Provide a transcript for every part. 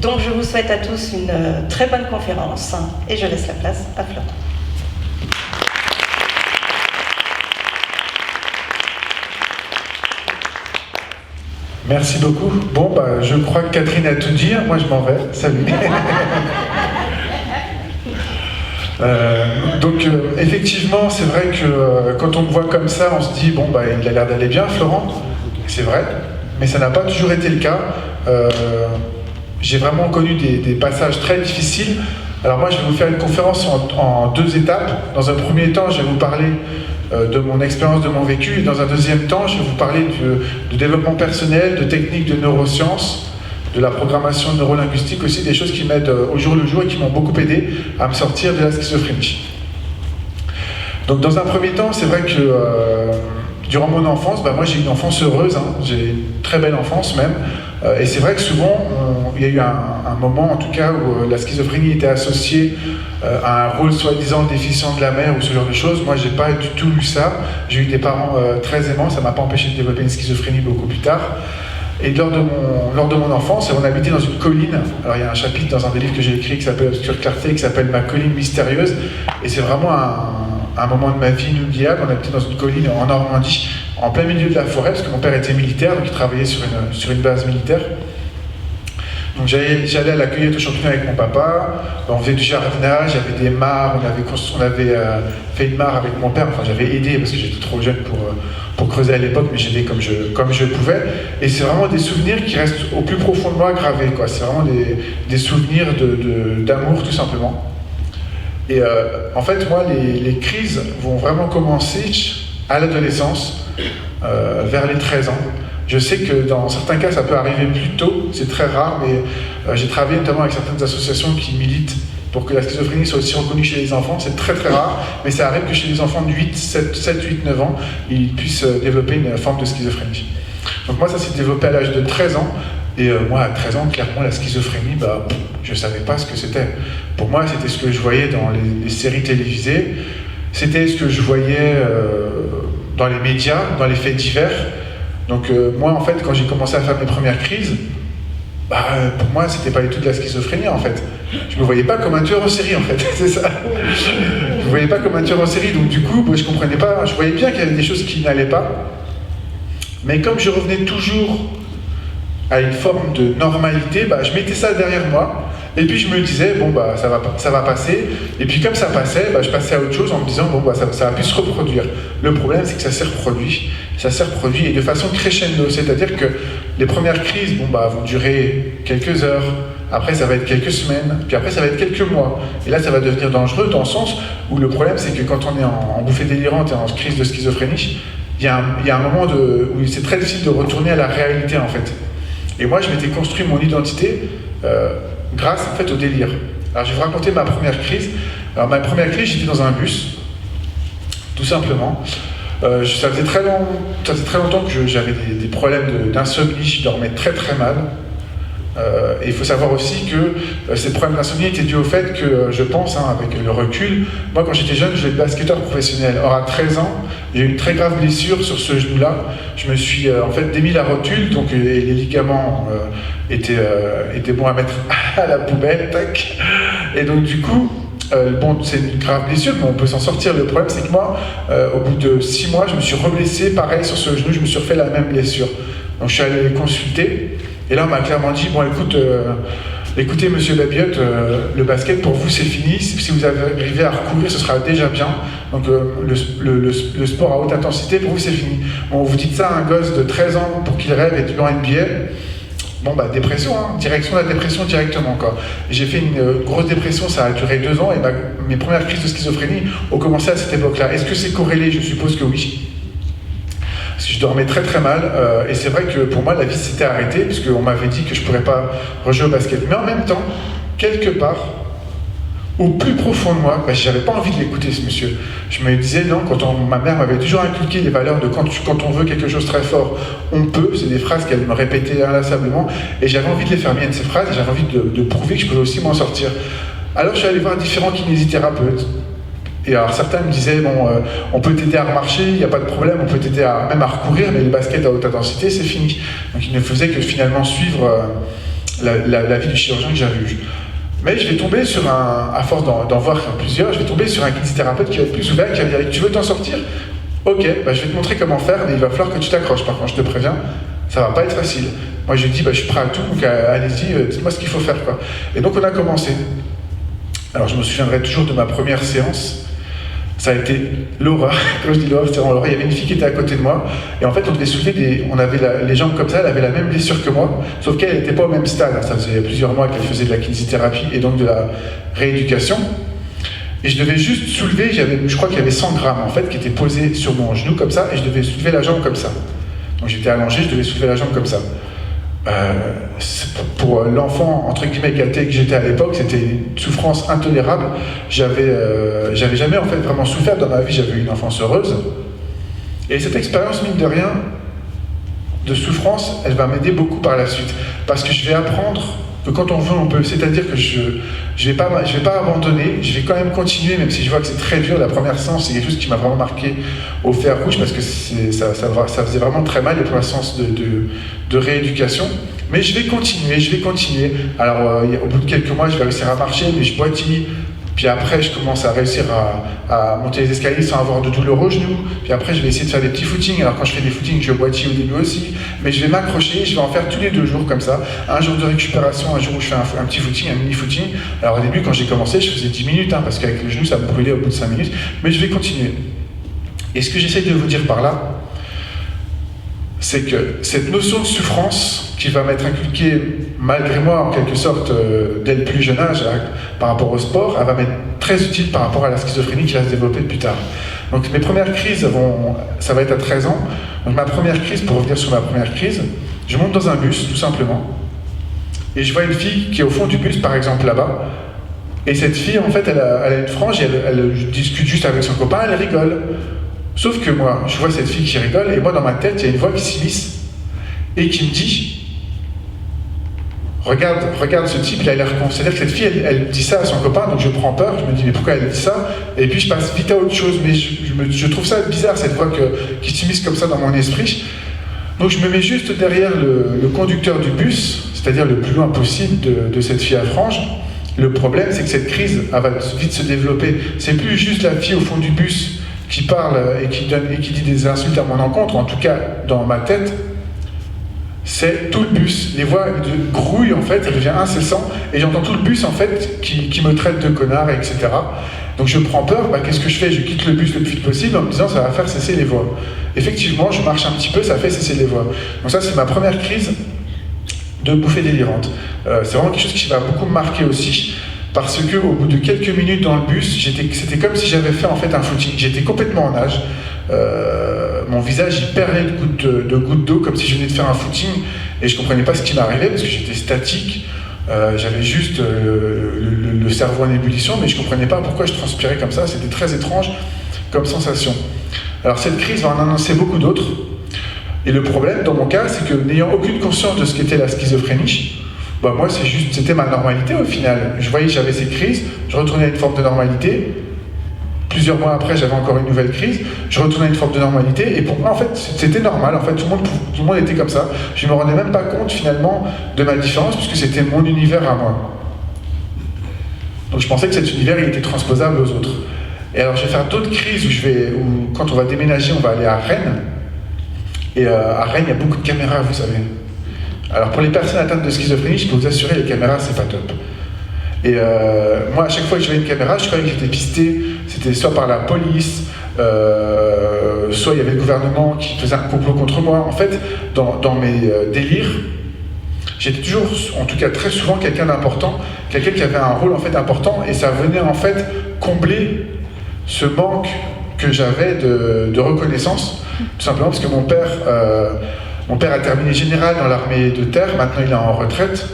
Donc je vous souhaite à tous une très bonne conférence et je laisse la place à Florent. Merci beaucoup. Bon, je crois que Catherine a tout dit. Moi, je m'en vais. Salut. Effectivement, c'est vrai que quand on me voit comme ça, on se dit, bon, il a l'air d'aller bien, Florent. C'est vrai, mais ça n'a pas toujours été le cas. J'ai vraiment connu des passages très difficiles. Alors moi, je vais vous faire une conférence en 2 étapes. Dans un premier temps, je vais vous parler de mon expérience, de mon vécu, et dans un deuxième temps, je vais vous parler de développement personnel, de techniques de neurosciences, de la programmation neurolinguistique aussi, des choses qui m'aident au jour le jour et qui m'ont beaucoup aidé à me sortir de la schizophrénie. Donc dans un premier temps, c'est vrai que durant mon enfance, moi j'ai une enfance heureuse, j'ai une très belle enfance même, et c'est vrai que souvent, il y a eu un moment en tout cas où la schizophrénie était associée à un rôle soi-disant déficient de la mère ou ce genre de choses. Moi j'ai pas du tout eu ça, j'ai eu des parents très aimants, ça m'a pas empêché de développer une schizophrénie beaucoup plus tard. Et lors de mon enfance, on habitait dans une colline. Alors il y a un chapitre dans un des livres que j'ai écrit qui s'appelle Obscure Clarté, qui s'appelle Ma colline mystérieuse, et c'est vraiment un moment de ma vie inoubliable. On habitait dans une colline en Normandie, en plein milieu de la forêt, parce que mon père était militaire, donc il travaillait sur une base militaire. Donc j'allais à la cueillette aux champignons avec mon papa, on faisait du jardinage, il y avait des mares, on avait fait une mare avec mon père, enfin j'avais aidé parce que j'étais trop jeune pour creuser à l'époque, mais j'aidais comme je pouvais. Et c'est vraiment des souvenirs qui restent au plus profond de moi gravés, quoi. C'est vraiment des souvenirs d'amour tout simplement. Et en fait, moi, les crises vont vraiment commencer à l'adolescence, vers les 13 ans. Je sais que dans certains cas, ça peut arriver plus tôt, c'est très rare, mais j'ai travaillé notamment avec certaines associations qui militent pour que la schizophrénie soit aussi reconnue chez les enfants. C'est très très rare, mais ça arrive que chez les enfants de 7, 8, 9 ans, ils puissent développer une forme de schizophrénie. Donc moi, ça s'est développé à l'âge de 13 ans, et moi, à 13 ans, clairement, la schizophrénie, je ne savais pas ce que c'était. Pour moi, c'était ce que je voyais dans les séries télévisées, c'était ce que je voyais dans les médias, dans les faits divers. Donc moi, en fait, quand j'ai commencé à faire mes premières crises, pour moi, c'était pas du tout de la schizophrénie, en fait. Je me voyais pas comme un tueur en série, en fait, c'est ça. Je me voyais pas comme un tueur en série, donc du coup, je comprenais pas, je voyais bien qu'il y avait des choses qui n'allaient pas. Mais comme je revenais toujours à une forme de normalité, je mettais ça derrière moi, et puis je me disais, ça va passer, et puis comme ça passait, je passais à autre chose en me disant, ça va plus se reproduire. Le problème, c'est que ça s'est reproduit, et de façon crescendo, c'est-à-dire que les premières crises, vont durer quelques heures, après ça va être quelques semaines, puis après ça va être quelques mois, et là ça va devenir dangereux dans le sens où le problème, c'est que quand on est en bouffée délirante et en crise de schizophrénie, il y a un moment où c'est très difficile de retourner à la réalité, en fait. Et moi, je m'étais construit mon identité grâce en fait au délire. Alors je vais vous raconter ma première crise. Alors ma première crise, j'étais dans un bus, tout simplement. Ça faisait très longtemps que j'avais des problèmes d'insomnie, je dormais très très mal. Et il faut savoir aussi que ces problèmes d'insomnie étaient dus au fait que, je pense, avec le recul, moi quand j'étais jeune, je voulais être basketteur professionnel. Or à 13 ans, j'ai eu une très grave blessure sur ce genou-là. Je me suis en fait démis la rotule, donc les ligaments étaient bons à mettre à la poubelle, tac. Et donc du coup, c'est une grave blessure, mais on peut s'en sortir. Le problème, c'est que moi, au bout de 6 mois, je me suis reblessé, pareil sur ce genou, je me suis refait la même blessure. Donc je suis allé les consulter. Et là, on m'a clairement dit, écoutez, monsieur Babiotte, le basket, pour vous, c'est fini. Si vous arrivez à recourir, ce sera déjà bien. Donc, le sport à haute intensité, pour vous, c'est fini. Bon, vous dites ça à un gosse de 13 ans pour qu'il rêve et en NBA. Dépression, direction de la dépression directement, quoi. J'ai fait une grosse dépression, ça a duré 2 ans, et mes premières crises de schizophrénie ont commencé à cette époque-là. Est-ce que c'est corrélé? Je suppose que oui. Parce que je dormais très très mal, et c'est vrai que pour moi la vie s'était arrêtée, puisqu'on m'avait dit que je ne pourrais pas rejouer au basket. Mais en même temps, quelque part, au plus profond de moi, j'avais pas envie de l'écouter ce monsieur. Je me disais non, ma mère m'avait toujours inculqué les valeurs de quand on veut quelque chose très fort, on peut, c'est des phrases qu'elle me répétait inlassablement, et j'avais envie de les faire miennes ces phrases, et j'avais envie de prouver que je pouvais aussi m'en sortir. Alors je suis allé voir différents kinésithérapeutes. Et alors certains me disaient, on peut t'aider à remarcher, il n'y a pas de problème, on peut t'aider même à recourir, mais le basket à haute intensité, c'est fini. Donc ils ne faisaient que finalement suivre la vie du chirurgien que j'avais eu. Mais je vais tomber sur à force d'en voir plusieurs, je vais tomber sur un kinésithérapeute qui va être plus ouvert, qui va me dire, tu veux t'en sortir? Ok, bah, je vais te montrer comment faire, mais il va falloir que tu t'accroches. Par contre, je te préviens, ça va pas être facile. Moi, je lui dis, bah, je suis prêt à tout, donc allez-y, dites-moi ce qu'il faut faire, quoi. Et donc, on a commencé. Alors, je me souviendrai toujours de ma première séance. Ça a été l'horreur. Quand je dis l'horreur, c'était vraiment l'horreur. Il y avait une fille qui était à côté de moi, et en fait, on devait soulever on avait les jambes comme ça, elle avait la même blessure que moi, sauf qu'elle n'était pas au même stade. Ça faisait plusieurs mois qu'elle faisait de la kinésithérapie et donc de la rééducation. Et je devais juste soulever, je crois qu'il y avait 100 grammes en fait, qui étaient posés sur mon genou comme ça, et je devais soulever la jambe comme ça. Donc j'étais allongé, je devais soulever la jambe comme ça. Pour l'enfant entre guillemets gâté que j'étais à l'époque, c'était une souffrance intolérable. J'avais jamais en fait vraiment souffert dans ma vie. J'avais eu une enfance heureuse, et cette expérience, mine de rien, de souffrance, elle va m'aider beaucoup par la suite, parce que je vais apprendre que quand on veut, on peut. C'est-à-dire que je vais pas abandonner, je vais quand même continuer, même si je vois que c'est très dur. La première séance, c'est quelque chose qui m'a vraiment marqué au fer rouge, parce que ça faisait vraiment très mal, les premières séances de rééducation. Mais je vais continuer. Alors, au bout de quelques mois, je vais réussir à marcher, mais je boitille. Puis après, je commence à réussir à monter les escaliers sans avoir de douleur au genou. Puis après, je vais essayer de faire des petits footings. Alors quand je fais des footings, je boitille au début aussi. Mais je vais m'accrocher, je vais en faire tous les 2 jours comme ça. Un jour de récupération, un jour où je fais un petit footing, un mini footing. Alors au début, quand j'ai commencé, je faisais 10 minutes, parce qu'avec le genou, ça me brûlait au bout de 5 minutes. Mais je vais continuer. Et ce que j'essaie de vous dire par là, c'est que cette notion de souffrance qui va m'être inculquée, malgré moi, en quelque sorte, dès le plus jeune âge, par rapport au sport, elle va m'être très utile par rapport à la schizophrénie qui va se développer plus tard. Donc mes premières crises, ça va être à 13 ans. Donc ma première crise, pour revenir sur ma première crise, je monte dans un bus, tout simplement, et je vois une fille qui est au fond du bus, par exemple là-bas, et cette fille, en fait, elle a une frange, et elle discute juste avec son copain, elle rigole. Sauf que moi, je vois cette fille qui rigole, et moi, dans ma tête, il y a une voix qui s'immisce et qui me dit « Regarde ce type, il a l'air con. » C'est-à-dire que cette fille, elle dit ça à son copain, donc je prends peur, je me dis « Mais pourquoi elle dit ça ?» Et puis je passe vite à autre chose, mais je trouve ça bizarre, cette voix qui s'immisce comme ça dans mon esprit. Donc je me mets juste derrière le conducteur du bus, c'est-à-dire le plus loin possible de cette fille à franges. Le problème, c'est que cette crise, elle va vite se développer. C'est plus juste la fille au fond du bus qui parle et qui dit des insultes à mon encontre, en tout cas dans ma tête, c'est tout le bus. Les voix de grouille, en fait, ça devient incessant, et j'entends tout le bus, en fait, qui me traite de connard, etc. Donc je prends peur, qu'est-ce que je fais? Je quitte le bus le plus vite possible en me disant ça va faire cesser les voix. Effectivement, je marche un petit peu, ça fait cesser les voix. Donc ça, c'est ma première crise de bouffée délirante. C'est vraiment quelque chose qui va beaucoup me marquer aussi, parce que au bout de quelques minutes dans le bus, c'était comme si j'avais fait en fait un footing. J'étais complètement en nage. Mon visage il perlait de gouttes d'eau, comme si je venais de faire un footing, et je comprenais pas ce qui m'arrivait parce que j'étais statique. J'avais juste le cerveau en ébullition, mais je comprenais pas pourquoi je transpirais comme ça. C'était très étrange comme sensation. Alors cette crise va en annoncer beaucoup d'autres. Et le problème dans mon cas, c'est que n'ayant aucune conscience de ce qu'était la schizophrénie, moi, c'était ma normalité au final. Je voyais que j'avais ces crises, je retournais à une forme de normalité. Plusieurs mois après, j'avais encore une nouvelle crise, je retournais à une forme de normalité, et pour moi, en fait, c'était normal. En fait, tout le monde était comme ça. Je ne me rendais même pas compte, finalement, de ma différence, puisque c'était mon univers à moi. Donc je pensais que cet univers, il était transposable aux autres. Et alors, je vais faire d'autres crises où quand on va déménager, on va aller à Rennes. Et à Rennes, il y a beaucoup de caméras, vous savez. Alors pour les personnes atteintes de schizophrénie, je peux vous assurer, les caméras, c'est pas top. Et moi, à chaque fois que je voyais une caméra, je croyais que j'étais pisté. C'était soit par la police, soit il y avait le gouvernement qui faisait un complot contre moi. En fait, dans mes délires, j'étais toujours, en tout cas très souvent, quelqu'un d'important, quelqu'un qui avait un rôle en fait important, et ça venait en fait combler ce manque que j'avais de reconnaissance, tout simplement parce que mon père a terminé général dans l'armée de terre, maintenant il est en retraite.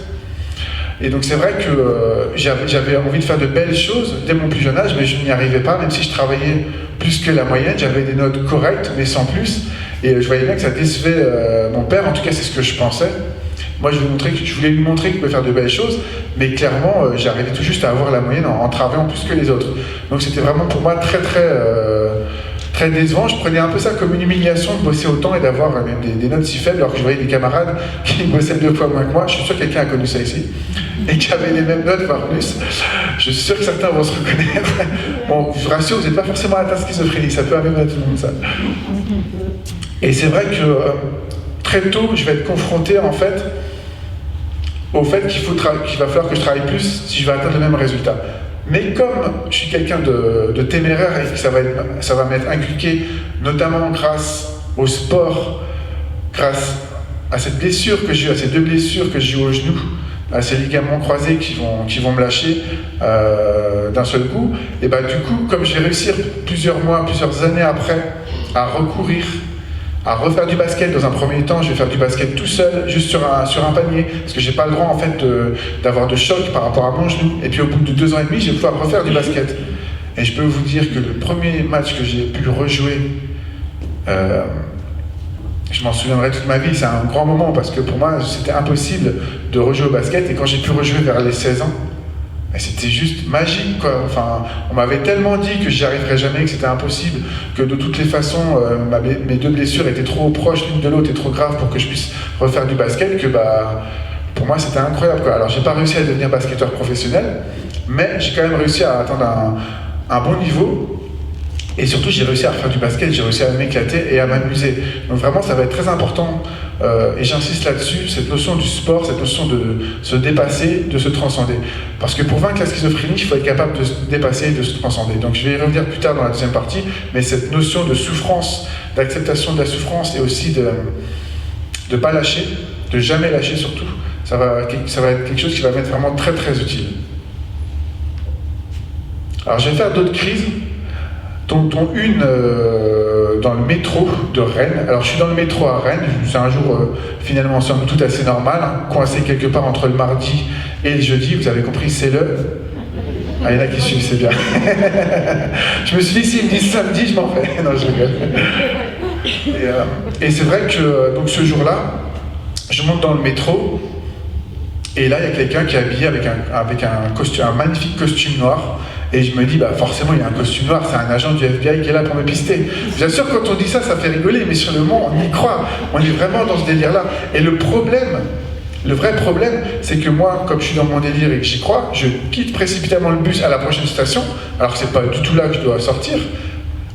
Et donc c'est vrai que j'avais envie de faire de belles choses dès mon plus jeune âge, mais je n'y arrivais pas, même si je travaillais plus que la moyenne, j'avais des notes correctes, mais sans plus. Et je voyais bien que ça décevait mon père, en tout cas c'est ce que je pensais. Moi je voulais lui montrer qu'il pouvait faire de belles choses, mais clairement j'arrivais tout juste à avoir la moyenne en travaillant plus que les autres. Donc c'était vraiment pour moi très très décevant. Je prenais un peu ça comme une humiliation de bosser autant et d'avoir même des notes si faibles, alors que je voyais des camarades qui bossaient 2 fois moins que moi. Je suis sûr que quelqu'un a connu ça ici, et qui avaient les mêmes notes, voire plus. Je suis sûr que certains vont se reconnaître. Bon, je vous rassure, vous n'êtes pas forcément atteint de schizophrénie, ça peut arriver à tout le monde, ça. Et c'est vrai que très tôt, je vais être confronté, en fait, au fait qu'il va falloir que je travaille plus si je veux atteindre le même résultat. Mais comme je suis quelqu'un de téméraire et que ça va m'être inculqué, notamment grâce au sport, grâce à cette blessure que j'ai eu, à ces 2 blessures que j'ai eu au genou, à ces ligaments croisés qui vont me lâcher d'un seul coup, et bah du coup, comme je vais réussir plusieurs mois, plusieurs années après à recourir, à refaire du basket dans un premier temps, je vais faire du basket tout seul, juste sur un panier, parce que j'ai pas le droit en fait d'avoir de choc par rapport à mon genou. Et puis au bout de 2 ans et demi, je vais pouvoir refaire du basket. Et je peux vous dire que le premier match que j'ai pu rejouer, je m'en souviendrai toute ma vie, c'est un grand moment, parce que pour moi, c'était impossible de rejouer au basket, et quand j'ai pu rejouer vers les 16 ans, c'était juste magique, quoi. Enfin, on m'avait tellement dit que j'y arriverais jamais, que c'était impossible, que de toutes les façons, mes 2 blessures étaient trop proches l'une de l'autre et trop graves pour que je puisse refaire du basket, que bah, pour moi c'était incroyable, quoi. Alors j'ai pas réussi à devenir basketteur professionnel, mais j'ai quand même réussi à atteindre un bon niveau. Et surtout, j'ai réussi à refaire du basket, j'ai réussi à m'éclater et à m'amuser. Donc vraiment, ça va être très important, et j'insiste là-dessus, cette notion du sport, cette notion de se dépasser, de se transcender. Parce que pour vaincre la schizophrénie, il faut être capable de se dépasser et de se transcender. Donc je vais y revenir plus tard dans la deuxième partie, mais cette notion de souffrance, d'acceptation de la souffrance, et aussi de ne pas lâcher, de jamais lâcher surtout, ça va être quelque chose qui va m'être vraiment très très utile. Alors je vais faire d'autres crises, dont une dans le métro de Rennes. Alors je suis dans le métro à Rennes, c'est un jour finalement somme toute assez normal, hein, coincé quelque part entre le mardi et le jeudi, vous avez compris, c'est le... Ah, il y en a qui suivent, c'est bien. Je me suis dit, s'ils me disent samedi, je m'en vais. Non, je rigole. Et c'est vrai que donc ce jour-là, je monte dans le métro, et là il y a quelqu'un qui est habillé avec un magnifique costume noir. Et je me dis, bah forcément, il y a un costume noir, c'est un agent du FBI qui est là pour me pister. Bien sûr, quand on dit ça, ça fait rigoler, mais sur le moment, on y croit. On est vraiment dans ce délire-là. Et le vrai problème, c'est que moi, comme je suis dans mon délire et que j'y crois, je quitte précipitamment le bus à la prochaine station, alors que c'est pas du tout là que je dois sortir,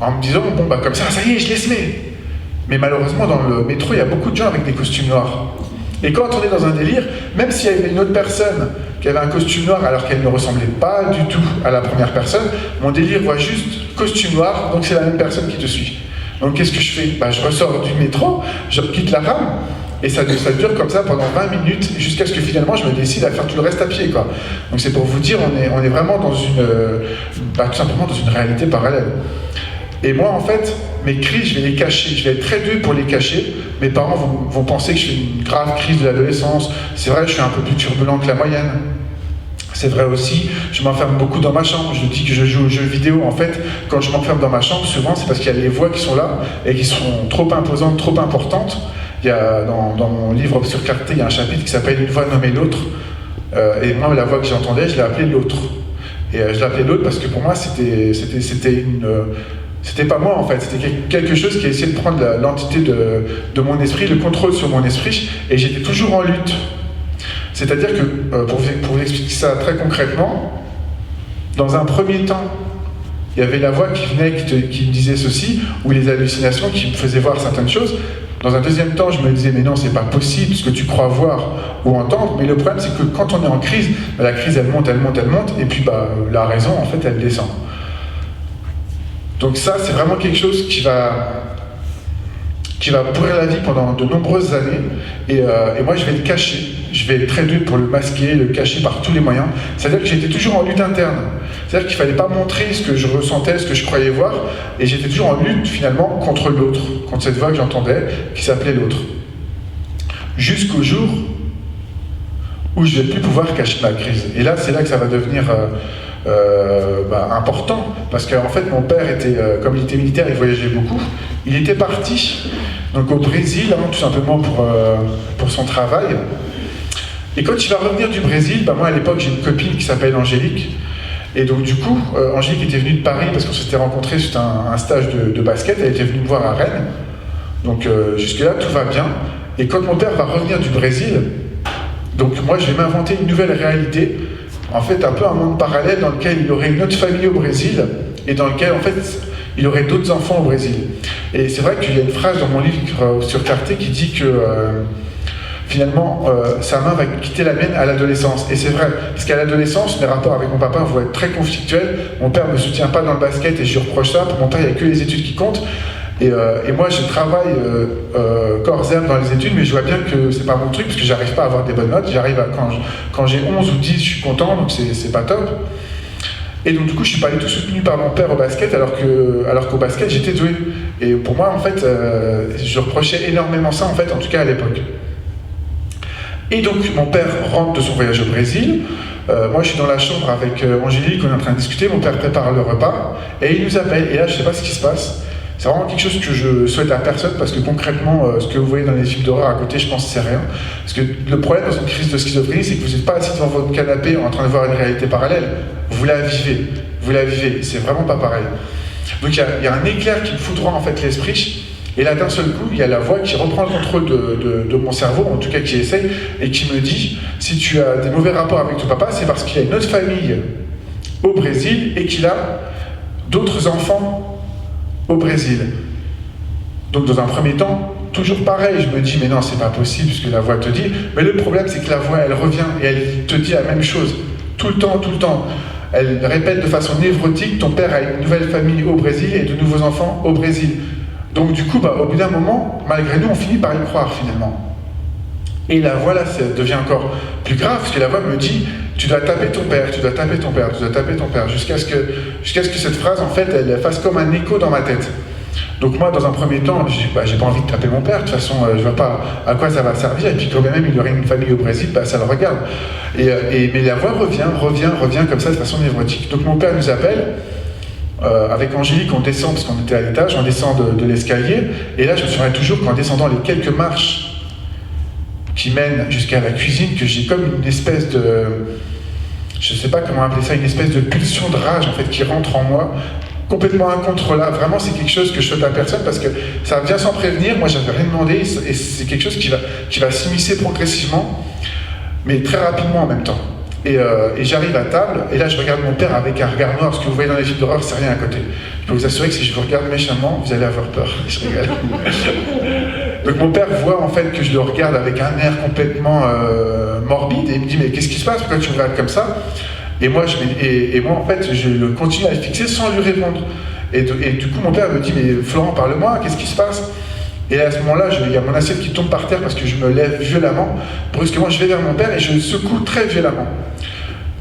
en me disant, bon, bah comme ça y est, je laisse mes. Mais malheureusement, dans le métro, il y a beaucoup de gens avec des costumes noirs. Et quand on est dans un délire, même s'il y avait une autre personne qui avait un costume noir alors qu'elle ne ressemblait pas du tout à la première personne, mon délire voit juste costume noir, donc c'est la même personne qui te suit. Donc qu'est-ce que je fais? Bah, je ressors du métro, je quitte la rame, et ça dure comme ça pendant 20 minutes, jusqu'à ce que finalement je me décide à faire tout le reste à pied, quoi. Donc c'est pour vous dire, on est vraiment dans tout simplement dans une réalité parallèle. Et moi, en fait, mes crises, je vais les cacher. Je vais être très dur pour les cacher. Mes parents vont penser que je fais une grave crise de l'adolescence. C'est vrai, je suis un peu plus turbulent que la moyenne. C'est vrai aussi, je m'enferme beaucoup dans ma chambre. Je dis que je joue aux jeux vidéo. En fait, quand je m'enferme dans ma chambre, souvent, c'est parce qu'il y a les voix qui sont là et qui sont trop imposantes, trop importantes. Il y a, dans mon livre Obscure Clarté, il y a un chapitre qui s'appelle « Une voix nommée l'autre ». Et moi, la voix que j'entendais, je l'ai appelée l'autre. Et je l'ai appelée l'autre parce que pour moi, c'était pas moi en fait, c'était quelque chose qui a essayé de prendre l'entité de mon esprit, le contrôle sur mon esprit, et j'étais toujours en lutte. C'est-à-dire que, pour vous expliquer ça très concrètement, dans un premier temps, il y avait la voix qui venait, qui me disait ceci, ou les hallucinations qui me faisaient voir certaines choses. Dans un deuxième temps, je me disais, mais non, c'est pas possible, ce que tu crois voir ou entendre. Mais le problème, c'est que quand on est en crise, la crise, elle monte, et puis la raison, en fait, elle descend. Donc ça, c'est vraiment quelque chose qui va pourrir la vie pendant de nombreuses années. Et moi, je vais le cacher. Je vais être très dur pour le masquer, le cacher par tous les moyens. C'est-à-dire que j'étais toujours en lutte interne. C'est-à-dire qu'il ne fallait pas montrer ce que je ressentais, ce que je croyais voir. Et j'étais toujours en lutte, finalement, contre l'autre, contre cette voix que j'entendais, qui s'appelait l'autre. Jusqu'au jour où je ne vais plus pouvoir cacher ma crise. Et là, c'est là que ça va devenir... important, parce qu'en fait mon père était, comme il était militaire, il voyageait beaucoup, il était parti donc au Brésil, tout simplement pour son travail, et quand il va revenir du Brésil, moi à l'époque j'ai une copine qui s'appelle Angélique, Et donc du coup, Angélique était venue de Paris parce qu'on s'était rencontrés suite à un stage de basket, elle était venue me voir à Rennes. Donc jusque-là, tout va bien. Et quand mon père va revenir du Brésil, donc moi je vais m'inventer une nouvelle réalité, en fait un peu un monde parallèle dans lequel il y aurait une autre famille au Brésil, et dans lequel en fait il y aurait d'autres enfants au Brésil. Et c'est vrai qu'il y a une phrase dans mon livre sur Clarté qui dit que finalement, sa main va quitter la mienne à l'adolescence. Et c'est vrai, parce qu'à l'adolescence, mes rapports avec mon papa vont être très conflictuels. Mon père ne me soutient pas dans le basket et je lui reproche ça. Pour mon père, il n'y a que les études qui comptent. Et moi, je travaille corps et âme dans les études, mais je vois bien que c'est pas mon truc, parce que j'arrive pas à avoir des bonnes notes. J'arrive à, quand j'ai 11 ou 10, je suis content, donc c'est pas top. Et donc du coup, je suis pas du tout soutenu par mon père au basket, alors qu'au basket, j'étais doué. Et pour moi, en fait, je reprochais énormément ça, en fait, en tout cas à l'époque. Et donc, mon père rentre de son voyage au Brésil. Moi, je suis dans la chambre avec Angélique, on est en train de discuter. Mon père prépare le repas et il nous appelle. Et là, je sais pas ce qui se passe. C'est vraiment quelque chose que je souhaite à personne parce que concrètement, ce que vous voyez dans les films d'horreur à côté, je pense que c'est rien. Parce que le problème dans une crise de schizophrénie, c'est que vous n'êtes pas assis devant votre canapé en train de voir une réalité parallèle. Vous la vivez. Vous la vivez. C'est vraiment pas pareil. Donc, il y a un éclair qui me foudroie en fait l'esprit. Et là, d'un seul coup, il y a la voix qui reprend le contrôle de mon cerveau, en tout cas qui essaye, et qui me dit « Si tu as des mauvais rapports avec ton papa, c'est parce qu'il y a une autre famille au Brésil et qu'il a d'autres enfants au Brésil. » Donc dans un premier temps, toujours pareil, je me dis « Mais non, c'est pas possible, ce que la voix te dit. » Mais le problème, c'est que la voix, elle revient et elle te dit la même chose, tout le temps, tout le temps. Elle répète de façon névrotique « Ton père a une nouvelle famille au Brésil et de nouveaux enfants au Brésil. » Donc du coup, au bout d'un moment, malgré nous, on finit par y croire finalement. Et la voix là, ça devient encore plus grave, parce que la voix me dit « Tu dois taper ton père, tu dois taper ton père, tu dois taper ton père », jusqu'à ce que cette phrase, en fait, elle fasse comme un écho dans ma tête. Donc moi, dans un premier temps, j'ai pas envie de taper mon père, de toute façon, je vois pas à quoi ça va servir, et puis quand même il y aurait une famille au Brésil, ça le regarde. Mais la voix revient comme ça, de façon névrotique. Donc mon père nous appelle, avec Angélique, on descend, parce qu'on était à l'étage, on descend de l'escalier, et là je me souviens toujours qu'en descendant les quelques marches qui mènent jusqu'à la cuisine, que j'ai comme une espèce de, je sais pas comment appeler ça, une espèce de pulsion de rage en fait qui rentre en moi, complètement incontrôlable. Vraiment, c'est quelque chose que je souhaite à personne parce que ça vient sans prévenir. Moi, j'avais rien demandé et c'est quelque chose qui va s'immiscer progressivement, mais très rapidement en même temps. Et j'arrive à table, et là je regarde mon père avec un regard noir. Ce que vous voyez dans les films d'horreur, c'est rien à côté. Je peux vous assurer que si je vous regarde méchamment, vous allez avoir peur. Je rigole. Donc mon père voit en fait que je le regarde avec un air complètement morbide, et il me dit « Mais qu'est-ce qui se passe? Pourquoi tu me regardes comme ça ?» Et moi en fait, je continue à le fixer sans lui répondre. Et du coup, mon père me dit « Mais Florent, parle-moi, qu'est-ce qui se passe ?» Et à ce moment-là, il y a mon assiette qui tombe par terre parce que je me lève violemment. Brusquement, je vais vers mon père et je le secoue très violemment.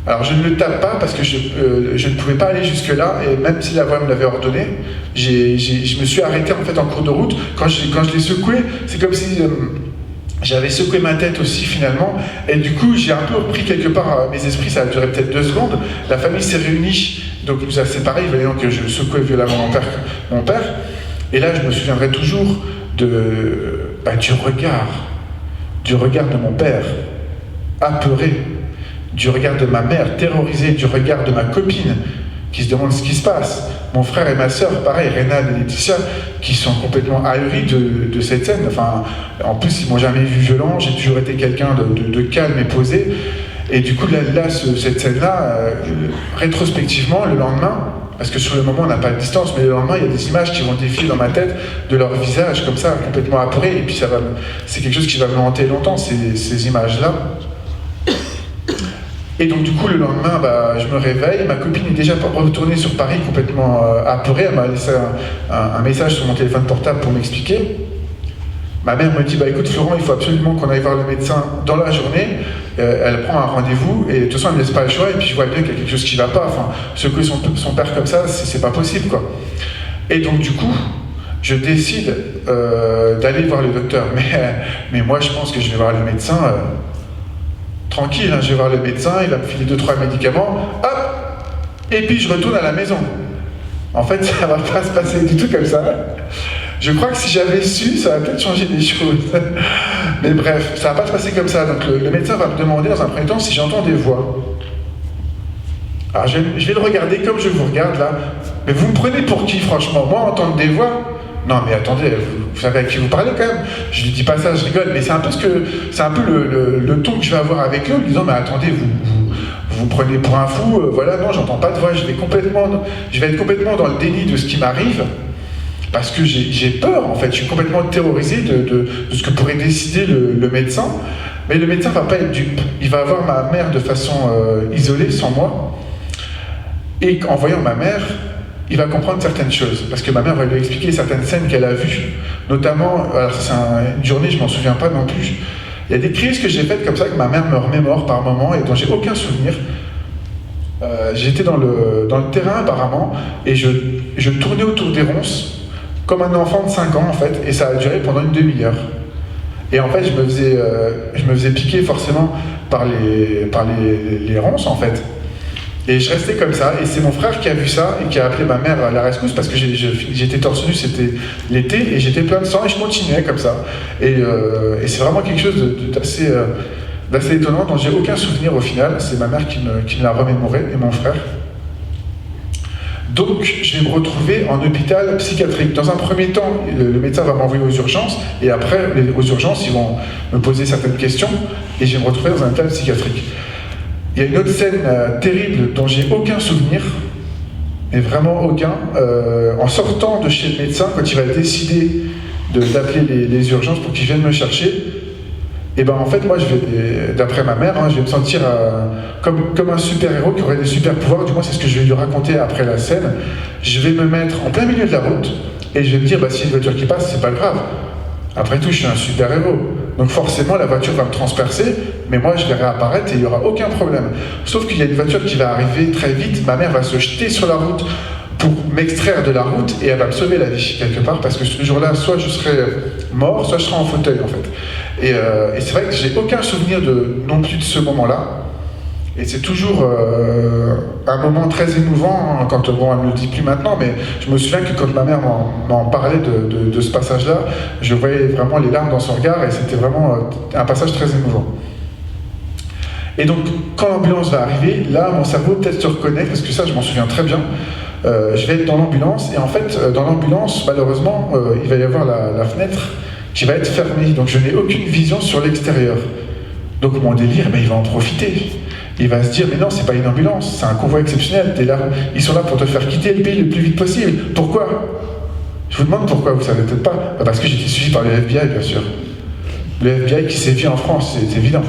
Alors, je ne le tape pas parce que je ne pouvais pas aller jusque-là, et même si la voix me l'avait ordonné, je me suis arrêté en fait en cours de route. Quand je l'ai secoué, c'est comme si j'avais secoué ma tête aussi finalement, et du coup, j'ai un peu repris quelque part mes esprits. Ça a duré peut-être 2 secondes. La famille s'est réunie, donc nous a séparés, voyant que je secouais violemment mon père. Et là, je me souviendrai toujours du regard de mon père, apeuré, du regard de ma mère, terrorisée, du regard de ma copine, qui se demande ce qui se passe. Mon frère et ma sœur, pareil, Rénal et Laetitia, qui sont complètement ahuris de cette scène. Enfin, en plus, ils m'ont jamais vu violent, j'ai toujours été quelqu'un de calme et posé. Et du coup, cette scène-là, rétrospectivement, le lendemain, parce que sur le moment on n'a pas de distance, mais le lendemain il y a des images qui vont défiler dans ma tête de leur visage comme ça, complètement apeuré, et puis c'est quelque chose qui va me hanter longtemps, ces images-là. Et donc du coup le lendemain, je me réveille, ma copine est déjà retournée sur Paris complètement apeurée, elle m'a laissé un message sur mon téléphone portable pour m'expliquer. Ma mère me dit, écoute Florent, il faut absolument qu'on aille voir le médecin dans la journée. Elle prend un rendez-vous, et de toute façon elle ne laisse pas le choix, et puis je vois bien qu'il y a quelque chose qui ne va pas. Enfin, secouer son père comme ça, c'est pas possible, quoi. Et donc du coup, je décide d'aller voir le docteur. Mais moi je pense que je vais voir le médecin tranquille, hein, je vais voir le médecin, il va me filer 2-3 médicaments, hop, et puis je retourne à la maison. En fait, ça va pas se passer du tout comme ça. Je crois que si j'avais su, ça va peut-être changer des choses. Mais bref, ça va pas se passer comme ça. Donc le médecin va me demander dans un premier temps si j'entends des voix. Alors je vais le regarder comme je vous regarde là. Mais vous me prenez pour qui, franchement? Moi, entendre des voix? Non, mais attendez, vous savez à qui vous parlez quand même. Je lui dis pas ça, je rigole, mais c'est un peu le ton que je vais avoir avec eux, en lui disant, mais attendez, vous prenez pour un fou, voilà, non, j'entends pas de voix, je vais être complètement dans le déni de ce qui m'arrive, parce que j'ai peur, en fait, je suis complètement terrorisé de ce que pourrait décider le médecin, mais le médecin va pas être dupe, il va avoir ma mère de façon isolée, sans moi, et en voyant ma mère, il va comprendre certaines choses, parce que ma mère va lui expliquer certaines scènes qu'elle a vues, notamment, alors c'est une journée, je m'en souviens pas non plus, il y a des crises que j'ai faites comme ça, que ma mère me remémore par moments, et dont j'ai aucun souvenir. J'étais dans le terrain apparemment, et je tournais autour des ronces, comme un enfant de 5 ans en fait, et ça a duré pendant une demi-heure. Et en fait, je me faisais piquer forcément par les ronces en fait. Et je restais comme ça, et c'est mon frère qui a vu ça et qui a appelé ma mère à la rescousse parce que j'étais torse nu, c'était l'été, et j'étais plein de sang et je continuais comme ça. Et c'est vraiment quelque chose d'assez étonnant dont j'ai aucun souvenir au final. C'est ma mère qui me l'a remémoré et mon frère. Donc je vais me retrouver en hôpital psychiatrique. Dans un premier temps, le médecin va m'envoyer aux urgences, et après, aux urgences, ils vont me poser certaines questions, et je vais me retrouver dans un hôpital psychiatrique. Il y a une autre scène terrible dont j'ai aucun souvenir, mais vraiment aucun. En sortant de chez le médecin, quand il va décider d'appeler les urgences pour qu'ils viennent me chercher, et ben en fait moi d'après ma mère, je vais me sentir comme un super-héros qui aurait des super-pouvoirs, du moins c'est ce que je vais lui raconter après la scène. Je vais me mettre en plein milieu de la route, et je vais me dire, s'il y a une voiture qui passe, c'est pas grave. Après tout, je suis un super-héros. Donc forcément, la voiture va me transpercer, mais moi, je vais réapparaître et il n'y aura aucun problème. Sauf qu'il y a une voiture qui va arriver très vite, ma mère va se jeter sur la route pour m'extraire de la route, et elle va me sauver la vie quelque part, parce que ce jour-là, soit je serai mort, soit je serai en fauteuil, en fait. Et c'est vrai que j'ai aucun souvenir non plus de ce moment-là. Et c'est toujours un moment très émouvant, quand, bon, elle ne le dit plus maintenant, mais je me souviens que quand ma mère m'en parlait de ce passage-là, je voyais vraiment les larmes dans son regard, et c'était vraiment un passage très émouvant. Et donc, quand l'ambulance va arriver, là, mon cerveau peut-être se reconnaît, parce que ça, je m'en souviens très bien. Je vais être dans l'ambulance, et en fait, dans l'ambulance, malheureusement, il va y avoir la fenêtre qui va être fermée, donc je n'ai aucune vision sur l'extérieur. Donc mon délire, il va en profiter. Il va se dire, mais non, c'est pas une ambulance, c'est un convoi exceptionnel, t'es là, ils sont là pour te faire quitter le pays le plus vite possible. Pourquoi? Je vous demande pourquoi, vous savez peut-être pas. Parce que j'ai été suivi par le FBI, bien sûr. Le FBI qui sévit en France, c'est évident.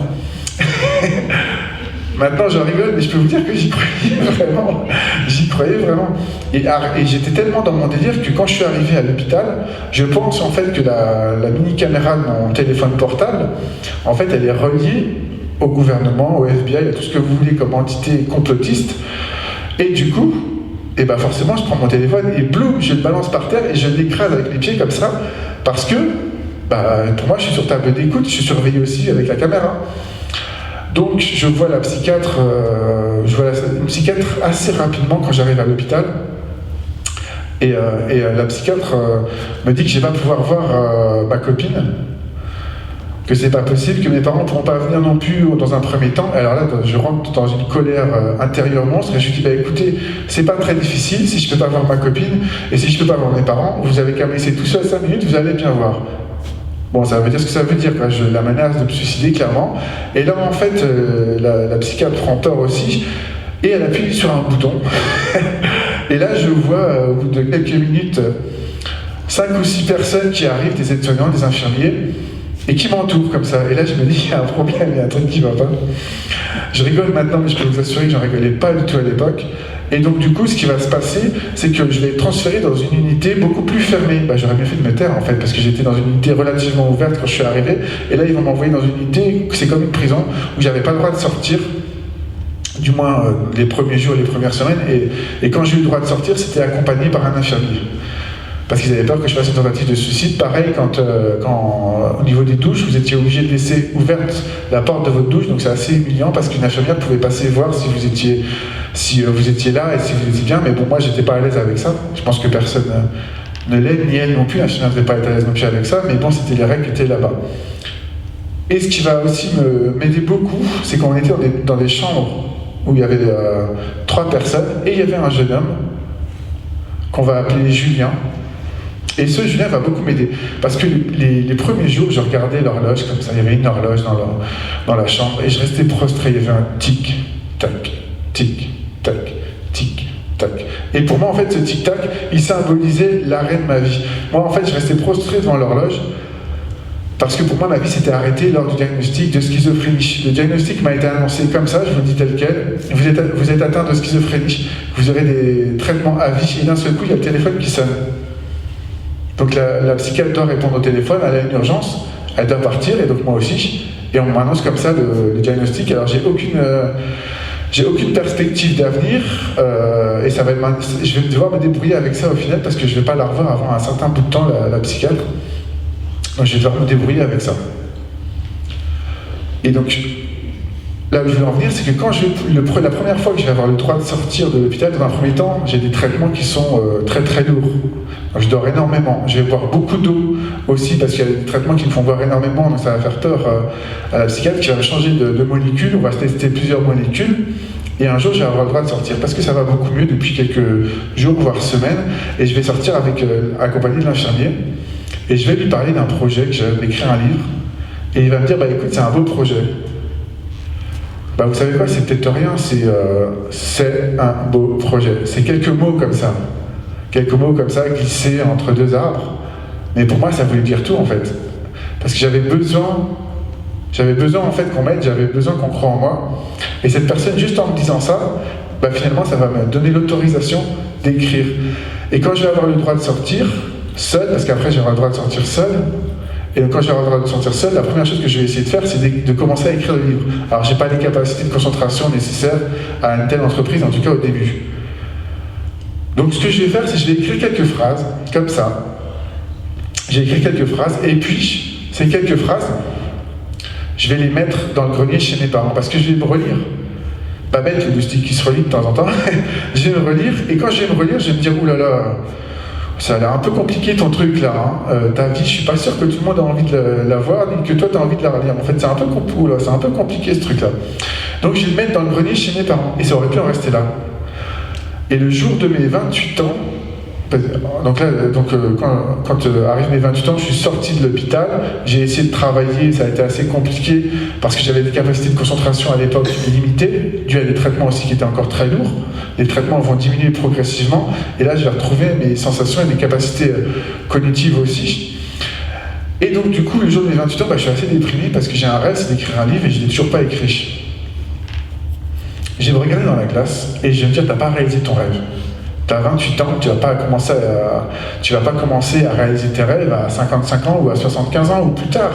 Maintenant, je rigole, mais je peux vous dire que j'y croyais vraiment. J'y croyais vraiment. Et j'étais tellement dans mon délire que quand je suis arrivé à l'hôpital, je pense en fait que la mini-caméra de mon téléphone portable, en fait, elle est reliée au gouvernement, au FBI, à tout ce que vous voulez comme entité complotiste. Et du coup, forcément, je prends mon téléphone et bloum, je le balance par terre et je l'écrase avec les pieds comme ça, parce que, pour moi, je suis sur table d'écoute, je suis surveillé aussi avec la caméra. Donc, je vois une psychiatre assez rapidement quand j'arrive à l'hôpital. Et la psychiatre me dit que je ne vais pas pouvoir voir ma copine, que c'est pas possible, que mes parents ne pourront pas venir non plus dans un premier temps. Alors là, je rentre dans une colère intérieure monstre, et je lui dis, écoutez, c'est pas très difficile, si je peux pas voir ma copine, et si je peux pas voir mes parents, vous avez qu'à me laisser tout seul 5 minutes, vous allez bien voir. Bon, ça veut dire ce que ça veut dire, quoi. Je la menace de me suicider, clairement. Et là, en fait, la psychiatre prend peur aussi, et elle appuie sur un bouton. Et là, je vois, au bout de quelques minutes, 5 ou 6 personnes qui arrivent, des aides-soignants, des infirmiers, et qui m'entourent comme ça. Et là, je me dis, il y a un problème, il y a un truc qui va pas. Je rigole maintenant, mais je peux vous assurer que j'en rigolais pas du tout à l'époque. Et donc, du coup, ce qui va se passer, c'est que je vais être transféré dans une unité beaucoup plus fermée. J'aurais mieux fait de me taire, en fait, parce que j'étais dans une unité relativement ouverte quand je suis arrivé. Et là, ils vont m'envoyer dans une unité, c'est comme une prison, où j'avais pas le droit de sortir, du moins les premiers jours, les premières semaines. Et quand j'ai eu le droit de sortir, c'était accompagné par un infirmier. Parce qu'ils avaient peur que je fasse une tentative de suicide. Pareil, quand au niveau des douches, vous étiez obligé de laisser ouverte la porte de votre douche, donc c'est assez humiliant parce qu'une infirmière pouvait passer voir si vous étiez là et si vous étiez bien. Mais bon, moi, j'étais pas à l'aise avec ça. Je pense que personne ne l'est, ni elle non plus. L'infirmière ne devait pas être à l'aise non plus avec ça, mais bon, c'était les règles qui étaient là-bas. Et ce qui va aussi m'aider beaucoup, c'est qu'on était dans des chambres où il y avait 3 personnes, et il y avait un jeune homme qu'on va appeler Julien. Et ce Julien va beaucoup m'aider, parce que les premiers jours, je regardais l'horloge comme ça, il y avait une horloge dans la chambre, et je restais prostré, il y avait un tic, tac, tic, tac, tic, tac. Et pour moi, en fait, ce tic, tac, il symbolisait l'arrêt de ma vie. Moi, en fait, je restais prostré devant l'horloge, parce que pour moi, ma vie s'était arrêtée lors du diagnostic de schizophrénie. Le diagnostic m'a été annoncé comme ça, je vous le dis tel quel. Vous êtes atteint de schizophrénie, vous aurez des traitements à vie, et d'un seul coup, il y a le téléphone qui sonne. Donc la psychiatre doit répondre au téléphone, elle a une urgence, elle doit partir, et donc moi aussi. Et on m'annonce comme ça le diagnostic, alors j'ai aucune perspective d'avenir, et je vais devoir me débrouiller avec ça au final, parce que je ne vais pas la revoir avant un certain bout de temps, la psychiatre. Donc je vais devoir me débrouiller avec ça. Et donc, là où je veux en venir, c'est que quand la première fois que je vais avoir le droit de sortir de l'hôpital, dans un premier temps, j'ai des traitements qui sont très très lourds. Donc je dors énormément. Je vais boire beaucoup d'eau aussi, parce qu'il y a des traitements qui me font boire énormément, donc ça va faire peur à la psychiatre, qui va changer de molécules. On va tester plusieurs molécules. Et un jour, je vais avoir le droit de sortir, parce que ça va beaucoup mieux depuis quelques jours, voire semaines. Et je vais sortir accompagné de l'infirmier. Et je vais lui parler d'un projet, que je vais écrire un livre. Et il va me dire, bah écoute, c'est un beau projet. Bah vous savez quoi, c'est peut-être rien, c'est un beau projet. C'est quelques mots comme ça. Quelques mots comme ça, glissés entre 2 arbres. Mais pour moi, ça voulait dire tout, en fait. Parce que j'avais besoin en fait qu'on m'aide, j'avais besoin qu'on croie en moi. Et cette personne, juste en me disant ça, bah finalement, ça va me donner l'autorisation d'écrire. Et quand je vais avoir le droit de sortir, seul, parce qu'après j'aurai le droit de sortir seul, et donc quand j'aurai le droit de sortir seul, la première chose que je vais essayer de faire, c'est de commencer à écrire le livre. Alors j'ai pas les capacités de concentration nécessaires à une telle entreprise, en tout cas au début. Donc ce que je vais faire, c'est que je vais écrire quelques phrases, comme ça. J'ai écrit quelques phrases, et puis, ces quelques phrases, je vais les mettre dans le grenier chez mes parents, parce que je vais me relire. Pas bête, le stick qui se relit de temps en temps. Je vais me relire, et quand je vais me relire, je vais me dire, oulala, ça a l'air un peu compliqué ton truc là, hein. Ta vie, je suis pas sûr que tout le monde a envie de la voir, ni que toi tu as envie de la relire. En fait, c'est un peu compliqué ce truc là. Donc je vais le mettre dans le grenier chez mes parents, et ça aurait pu en rester là. Et le jour de mes 28 ans, quand arrivent mes 28 ans, je suis sorti de l'hôpital, j'ai essayé de travailler, ça a été assez compliqué, parce que j'avais des capacités de concentration à l'époque limitées, dû à des traitements aussi qui étaient encore très lourds. Les traitements vont diminuer progressivement, et là je vais retrouver mes sensations et mes capacités cognitives aussi. Et donc du coup, le jour de mes 28 ans, je suis assez déprimé, parce que j'ai un rêve, c'est d'écrire un livre, et je ne l'ai toujours pas écrit. Je vais me regarder dans la classe, et je vais me dire, t'as pas réalisé ton rêve. T'as 28 ans, tu vas pas commencer à réaliser tes rêves à 55 ans ou à 75 ans ou plus tard.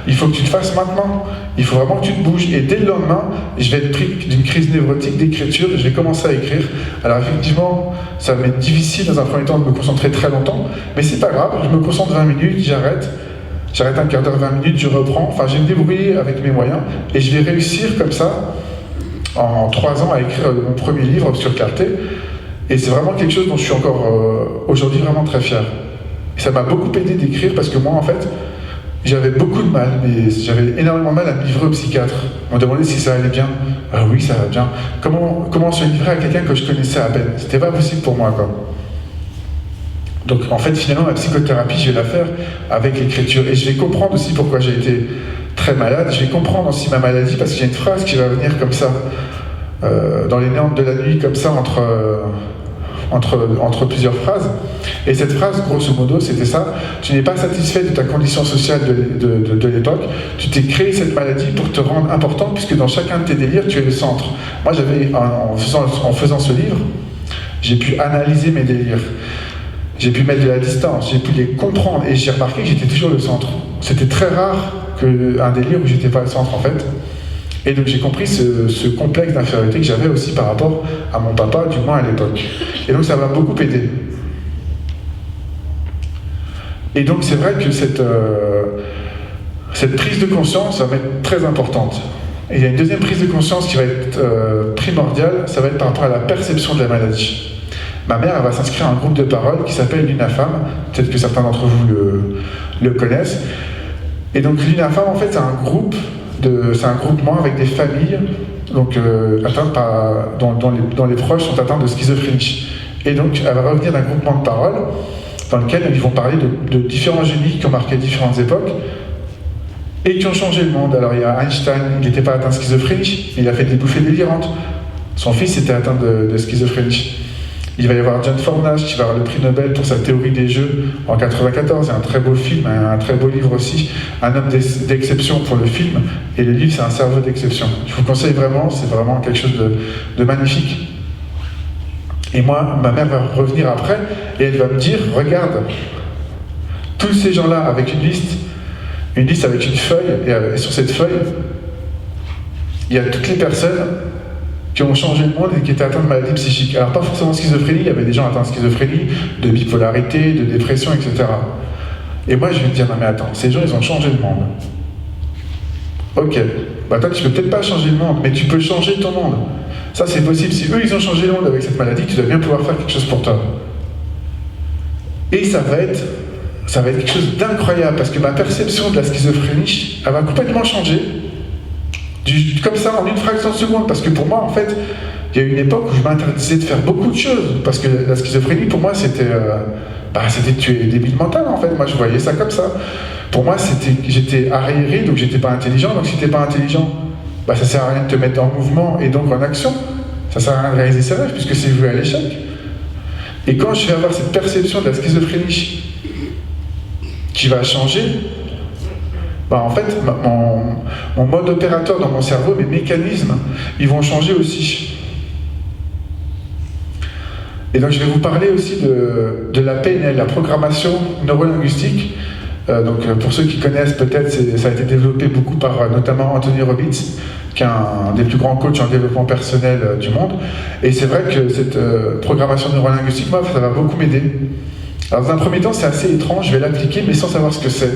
Il faut que tu te fasses maintenant. Il faut vraiment que tu te bouges. Et dès le lendemain, je vais être pris d'une crise névrotique d'écriture. Je vais commencer à écrire. Alors effectivement, ça va m'être difficile dans un premier temps de me concentrer très longtemps, mais c'est pas grave. Je me concentre 20 minutes, j'arrête un quart d'heure, 20 minutes, je reprends. Enfin, je vais me débrouiller avec mes moyens et je vais réussir comme ça, en 3 ans, à écrire mon premier livre, Obscure Clarté. Et c'est vraiment quelque chose dont je suis encore aujourd'hui vraiment très fier. Et ça m'a beaucoup aidé d'écrire, parce que moi, en fait, j'avais beaucoup de mal, mais j'avais énormément de mal à me livrer au psychiatre. On me demandait si ça allait bien. Ah oui, ça va bien. Comment se livrer à quelqu'un que je connaissais à peine? C'était pas possible pour moi, quoi. Donc, en fait, finalement, ma psychothérapie, je vais la faire avec l'écriture. Et je vais comprendre aussi pourquoi j'ai été très malade. Je vais comprendre aussi ma maladie, parce qu'il y a une phrase qui va venir comme ça, dans les néantes de la nuit, comme ça, entre plusieurs phrases. Et cette phrase, grosso modo, c'était ça: tu n'es pas satisfait de ta condition sociale de l'époque, tu t'es créé cette maladie pour te rendre important, puisque dans chacun de tes délires, tu es le centre. Moi, en faisant ce livre, j'ai pu analyser mes délires. J'ai pu mettre de la distance, j'ai pu les comprendre, et j'ai remarqué que j'étais toujours le centre. C'était très rare qu'un délire où j'étais pas le centre, en fait. Et donc j'ai compris ce complexe d'infériorité que j'avais aussi par rapport à mon papa, du moins à l'époque. Et donc ça m'a beaucoup aidé. Et donc c'est vrai que cette prise de conscience va être très importante. Et il y a une deuxième prise de conscience qui va être primordiale, ça va être par rapport à la perception de la maladie. Ma mère, elle va s'inscrire à un groupe de parole qui s'appelle l'UNAFAM, peut-être que certains d'entre vous le connaissent. Et donc l'UNAFAM, en fait, c'est un groupement avec des familles donc, dont les proches sont atteints de schizophrénie. Et donc, elle va revenir d'un groupement de parole dans lequel ils vont parler de différents génies qui ont marqué différentes époques et qui ont changé le monde. Alors, il y a Einstein, il n'était pas atteint de schizophrénie, mais il a fait des bouffées délirantes. Son fils était atteint de schizophrénie. Il va y avoir John Fornash qui va avoir le prix Nobel pour sa théorie des jeux en 1994. C'est un très beau film, un très beau livre aussi. Un homme d'exception pour le film. Et le livre, c'est un cerveau d'exception. Je vous conseille vraiment, c'est vraiment quelque chose de magnifique. Et moi, ma mère va revenir après et elle va me dire, regarde, tous ces gens-là avec une liste avec une feuille, et sur cette feuille, il y a toutes les personnes qui ont changé le monde et qui étaient atteints de maladies psychiques. Alors pas forcément de schizophrénie, il y avait des gens atteints de schizophrénie, de bipolarité, de dépression, etc. Et moi je vais me dire, non mais attends, ces gens ils ont changé le monde. Ok, bah toi tu peux peut-être pas changer le monde, mais tu peux changer ton monde. Ça c'est possible, si eux ils ont changé le monde avec cette maladie, tu dois bien pouvoir faire quelque chose pour toi. Et ça va être quelque chose d'incroyable, parce que ma perception de la schizophrénie, elle va complètement changer. Comme ça, en une fraction de seconde, parce que pour moi, en fait, il y a une époque où je m'interdisais de faire beaucoup de choses, parce que la schizophrénie, pour moi, c'était tuer débile mental, en fait. Moi, je voyais ça comme ça. Pour moi, j'étais arriéré, donc j'étais pas intelligent, donc si t'es pas intelligent, ça sert à rien de te mettre en mouvement et donc en action. Ça sert à rien de réaliser ses rêves, puisque c'est voué à l'échec. Et quand je vais avoir cette perception de la schizophrénie qui va changer, en fait, mon mode opérateur dans mon cerveau, mes mécanismes, ils vont changer aussi. Et donc je vais vous parler aussi de la PNL, la programmation neurolinguistique. Donc pour ceux qui connaissent peut-être, ça a été développé beaucoup par notamment Anthony Robbins, qui est un des plus grands coachs en développement personnel du monde. Et c'est vrai que cette programmation neurolinguistique, moi, ça va beaucoup m'aider. Alors dans un premier temps, c'est assez étrange, je vais l'appliquer, mais sans savoir ce que c'est.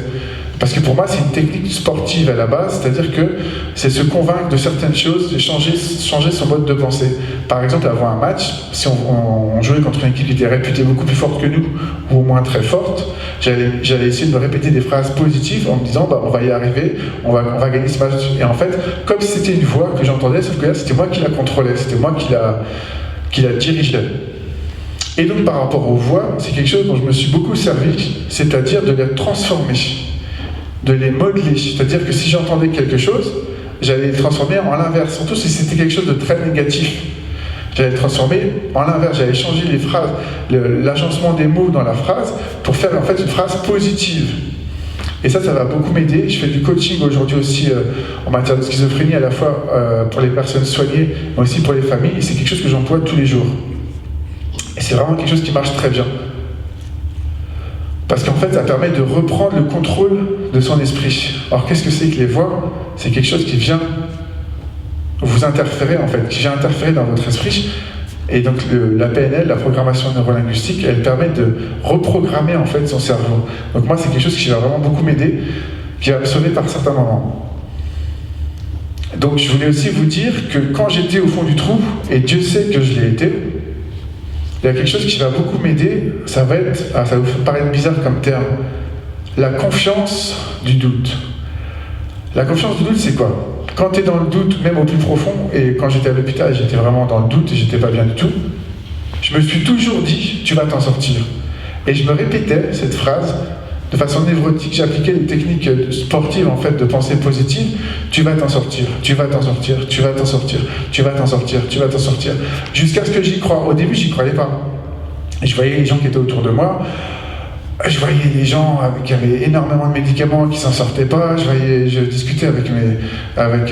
Parce que pour moi, c'est une technique sportive à la base, c'est-à-dire que c'est se convaincre de certaines choses et changer son mode de pensée. Par exemple, avant un match, si on jouait contre une équipe qui était réputée beaucoup plus forte que nous, ou au moins très forte, j'allais essayer de me répéter des phrases positives en me disant on va y arriver, on va gagner ce match. Et en fait, comme si c'était une voix que j'entendais, sauf que là, c'était moi qui la contrôlais, c'était moi qui la dirigeais. Et donc, par rapport aux voix, c'est quelque chose dont je me suis beaucoup servi, c'est-à-dire de les transformer, de les modeler. C'est-à-dire que si j'entendais quelque chose, j'allais le transformer en l'inverse, surtout si c'était quelque chose de très négatif. J'allais le transformer en l'inverse, j'allais changer les phrases, l'agencement des mots dans la phrase pour faire en fait une phrase positive. Et ça va beaucoup m'aider. Je fais du coaching aujourd'hui aussi en matière de schizophrénie, à la fois pour les personnes soignées, mais aussi pour les familles. Et c'est quelque chose que j'emploie tous les jours. Et c'est vraiment quelque chose qui marche très bien. Parce qu'en fait, ça permet de reprendre le contrôle de son esprit. Alors qu'est-ce que c'est que les voix? C'est quelque chose qui vient vous interférer, en fait, qui vient interférer dans votre esprit. Et donc la PNL, la programmation neurolinguistique, elle permet de reprogrammer en fait son cerveau. Donc moi, c'est quelque chose qui va vraiment beaucoup m'aider, qui va me sauver par certains moments. Donc je voulais aussi vous dire que quand j'étais au fond du trou, et Dieu sait que je l'ai été, il y a quelque chose qui va beaucoup m'aider, ça va vous paraître bizarre comme terme, la confiance du doute. La confiance du doute, c'est quoi? Quand tu es dans le doute, même au plus profond, et quand j'étais à l'hôpital, j'étais vraiment dans le doute et j'étais pas bien du tout, je me suis toujours dit, tu vas t'en sortir. Et je me répétais cette phrase de façon névrotique. J'appliquais des techniques sportives, en fait, de pensée positive. Tu vas t'en sortir, tu vas t'en sortir, tu vas t'en sortir, tu vas t'en sortir, tu vas t'en sortir. Jusqu'à ce que j'y croie. Au début, j'y croyais pas. Et je voyais les gens qui étaient autour de moi. Je voyais des gens qui avaient énormément de médicaments qui s'en sortaient pas. Je discutais avec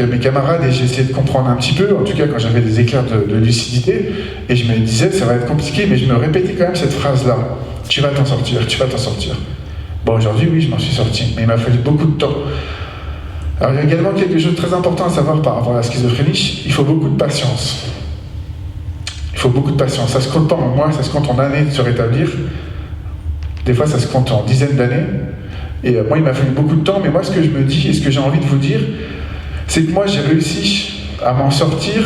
mes camarades et j'essayais de comprendre un petit peu, en tout cas quand j'avais des éclairs de lucidité, et je me disais ça va être compliqué, mais je me répétais quand même cette phrase-là. Tu vas t'en sortir, tu vas t'en sortir. Bon, aujourd'hui, oui, je m'en suis sorti, mais il m'a fallu beaucoup de temps. Alors il y a également quelque chose de très important à savoir par rapport à la schizophrénie, il faut beaucoup de patience. Il faut beaucoup de patience. Ça se compte pas en mois, ça se compte en années de se rétablir. Des fois, ça se compte en dizaines d'années. Et moi, il m'a fallu beaucoup de temps. Mais moi, ce que je me dis et ce que j'ai envie de vous dire, c'est que moi, j'ai réussi à m'en sortir,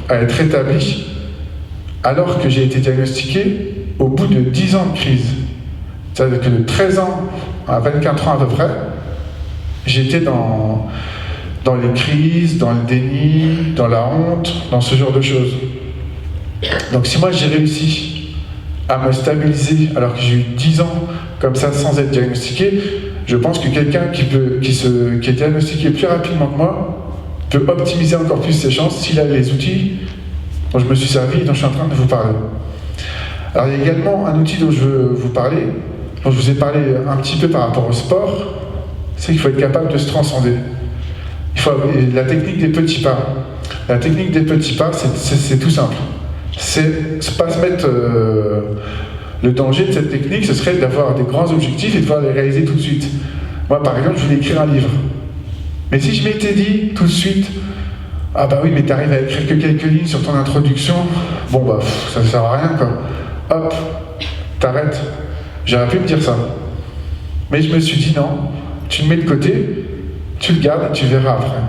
à être rétabli, alors que j'ai été diagnostiqué au bout de 10 ans de crise. C'est-à-dire que de 13 ans à 24 ans à peu près, j'étais dans dans les crises, dans le déni, dans la honte, dans ce genre de choses. Donc si moi j'ai réussi à me stabiliser alors que j'ai eu 10 ans comme ça sans être diagnostiqué, je pense que quelqu'un qui est diagnostiqué plus rapidement que moi peut optimiser encore plus ses chances s'il a les outils dont je me suis servi et dont je suis en train de vous parler. Alors il y a également un outil dont je veux vous parler, dont je vous ai parlé un petit peu par rapport au sport, c'est qu'il faut être capable de se transcender. La technique des petits pas. La technique des petits pas, c'est tout simple. C'est pas se mettre... le danger de cette technique, ce serait d'avoir des grands objectifs et de devoir les réaliser tout de suite. Moi, par exemple, je voulais écrire un livre. Mais si je m'étais dit tout de suite, ah bah oui, mais t'arrives à écrire que quelques lignes sur ton introduction, bon bah, ça ne sert à rien, quoi. Hop, t'arrêtes. J'aurais pu me dire ça. Mais je me suis dit non, tu le mets de côté, tu le gardes et tu verras après.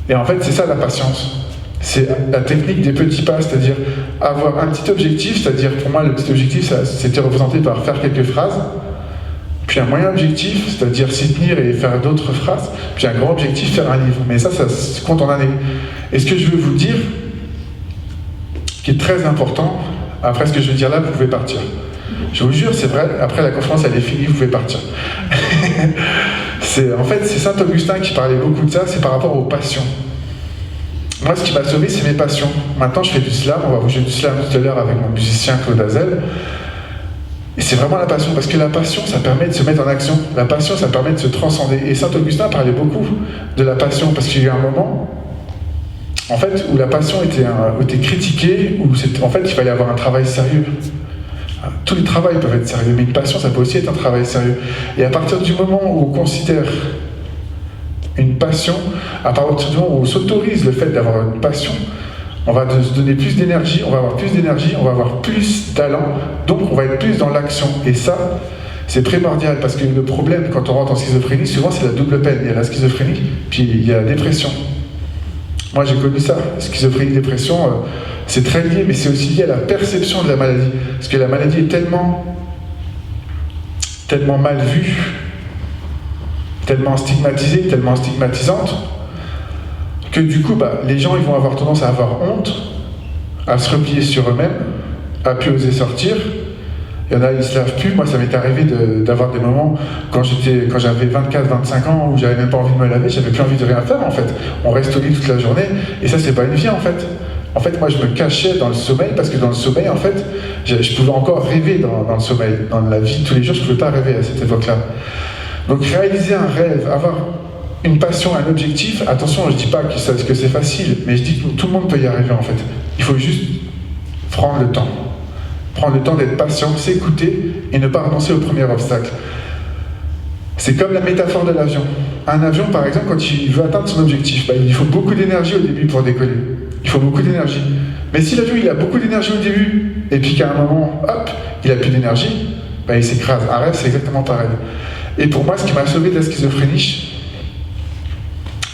Et en fait, c'est ça la patience. C'est la technique des petits pas, c'est-à-dire avoir un petit objectif, c'est-à-dire pour moi le petit objectif c'était représenté par faire quelques phrases, puis un moyen objectif, c'est-à-dire s'y tenir et faire d'autres phrases, puis un grand objectif, faire un livre. Mais ça se compte en années. Et ce que je veux vous dire, qui est très important, après ce que je veux dire là, vous pouvez partir. Je vous jure, c'est vrai, après la conférence elle est finie, vous pouvez partir. En fait, c'est Saint Augustin qui parlait beaucoup de ça, c'est par rapport aux passions. Moi, ce qui m'a sauvé, c'est mes passions. Maintenant, je fais du slam, on va vous jouer du slam tout à l'heure avec mon musicien Claude Hazel. Et c'est vraiment la passion, parce que la passion, ça permet de se mettre en action. La passion, ça permet de se transcender. Et Saint Augustin parlait beaucoup de la passion, parce qu'il y a eu un moment, en fait, où la passion était critiquée, où en fait, il fallait avoir un travail sérieux. Tous les travails peuvent être sérieux, mais une passion, ça peut aussi être un travail sérieux. Et à partir du moment où on considère une passion, à partir du moment où on s'autorise le fait d'avoir une passion, on va se donner plus d'énergie, on va avoir plus d'énergie, on va avoir plus d'allant, donc on va être plus dans l'action. Et ça, c'est primordial, parce que le problème quand on rentre en schizophrénie, souvent c'est la double peine. Il y a la schizophrénie, puis il y a la dépression. Moi j'ai connu ça, schizophrénie, dépression, c'est très lié, mais c'est aussi lié à la perception de la maladie. Parce que la maladie est tellement mal vue, tellement stigmatisée, tellement stigmatisante, que du coup, les gens ils vont avoir tendance à avoir honte, à se replier sur eux-mêmes, à plus oser sortir. Il y en a, ils ne se lavent plus. Moi, ça m'est arrivé d'avoir des moments, quand j'avais 24-25 ans, où j'avais même pas envie de me laver, j'avais plus envie de rien faire, en fait. On reste au lit toute la journée, et ça, c'est pas une vie, en fait. En fait, moi, je me cachais dans le sommeil, parce que dans le sommeil, en fait, je pouvais encore rêver dans le sommeil. Dans la vie de tous les jours, je ne pouvais pas rêver à cette époque-là. Donc, réaliser un rêve, avoir une passion, un objectif, attention, je ne dis pas que c'est facile, mais je dis que tout le monde peut y arriver, en fait. Il faut juste prendre le temps. Prendre le temps d'être patient, s'écouter et ne pas renoncer au premier obstacle. C'est comme la métaphore de l'avion. Un avion, par exemple, quand il veut atteindre son objectif, il faut beaucoup d'énergie au début pour décoller. Il faut beaucoup d'énergie. Mais si l'avion il a beaucoup d'énergie au début, et puis qu'à un moment, hop, il n'a plus d'énergie, il s'écrase. Un rêve, c'est exactement pareil. Et pour moi, ce qui m'a sauvé de la schizophrénie,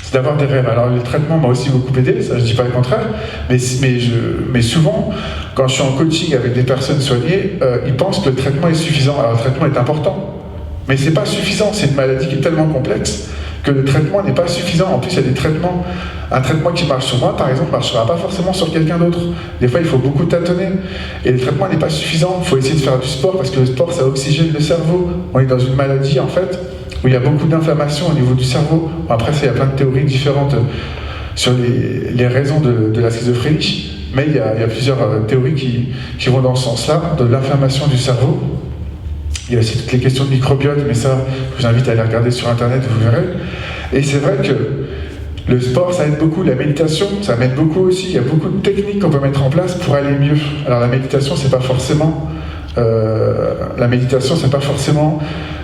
c'est d'avoir des rêves. Alors le traitement m'a aussi beaucoup aidé, ça je dis pas le contraire, mais souvent, quand je suis en coaching avec des personnes soignées, ils pensent que le traitement est suffisant. Alors le traitement est important, mais c'est pas suffisant, c'est une maladie qui est tellement complexe que le traitement n'est pas suffisant. En plus, il y a des traitements, un traitement qui marche sur moi, par exemple, ne marchera pas forcément sur quelqu'un d'autre. Des fois, il faut beaucoup tâtonner, et le traitement n'est pas suffisant. Il faut essayer de faire du sport, parce que le sport, ça oxygène le cerveau. On est dans une maladie, en fait, où il y a beaucoup d'inflammation au niveau du cerveau. Après, il y a plein de théories différentes sur les raisons de la schizophrénie, mais il y a plusieurs théories qui vont dans ce sens-là, de l'inflammation du cerveau. Il y a aussi toutes les questions de microbiote, mais ça, je vous invite à aller regarder sur Internet, vous verrez. Et c'est vrai que le sport, ça aide beaucoup. La méditation, ça m'aide beaucoup aussi. Il y a beaucoup de techniques qu'on peut mettre en place pour aller mieux. Alors la méditation, c'est pas forcément...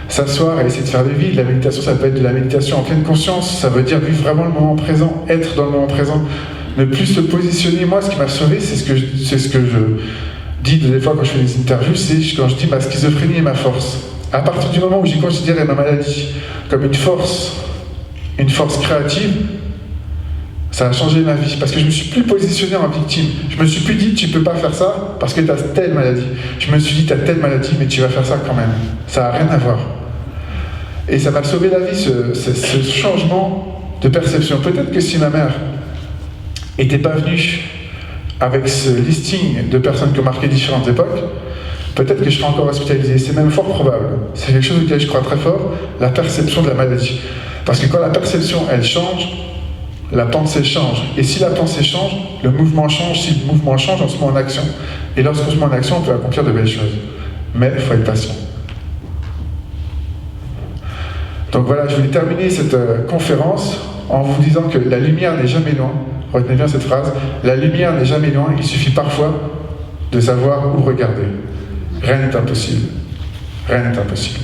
s'asseoir et essayer de faire des vides. La méditation, ça peut être de la méditation en pleine conscience. Ça veut dire vivre vraiment le moment présent, être dans le moment présent, ne plus se positionner. Moi, ce qui m'a sauvé, c'est ce que je dis des fois quand je fais des interviews, c'est quand je dis ma schizophrénie est ma force. À partir du moment où j'ai considéré ma maladie comme une force créative, ça a changé ma vie, parce que je me suis plus positionné en victime. Je me suis plus dit, tu peux pas faire ça parce que tu as telle maladie. Je me suis dit, tu as telle maladie, mais tu vas faire ça quand même. Ça n'a rien à voir. Et ça m'a sauvé la vie, ce changement de perception. Peut-être que si ma mère n'était pas venue avec ce listing de personnes qui ont marqué différentes époques, peut-être que je serais encore hospitalisé. C'est même fort probable. C'est quelque chose auquel je crois très fort, la perception de la maladie. Parce que quand la perception, elle change, la pensée change. Et si la pensée change, le mouvement change. Si le mouvement change, on se met en action. Et lorsqu'on se met en action, on peut accomplir de belles choses. Mais il faut être patient. Donc voilà, je voulais terminer cette conférence en vous disant que la lumière n'est jamais loin. Retenez bien cette phrase. La lumière n'est jamais loin, il suffit parfois de savoir où regarder. Rien n'est impossible. Rien n'est impossible.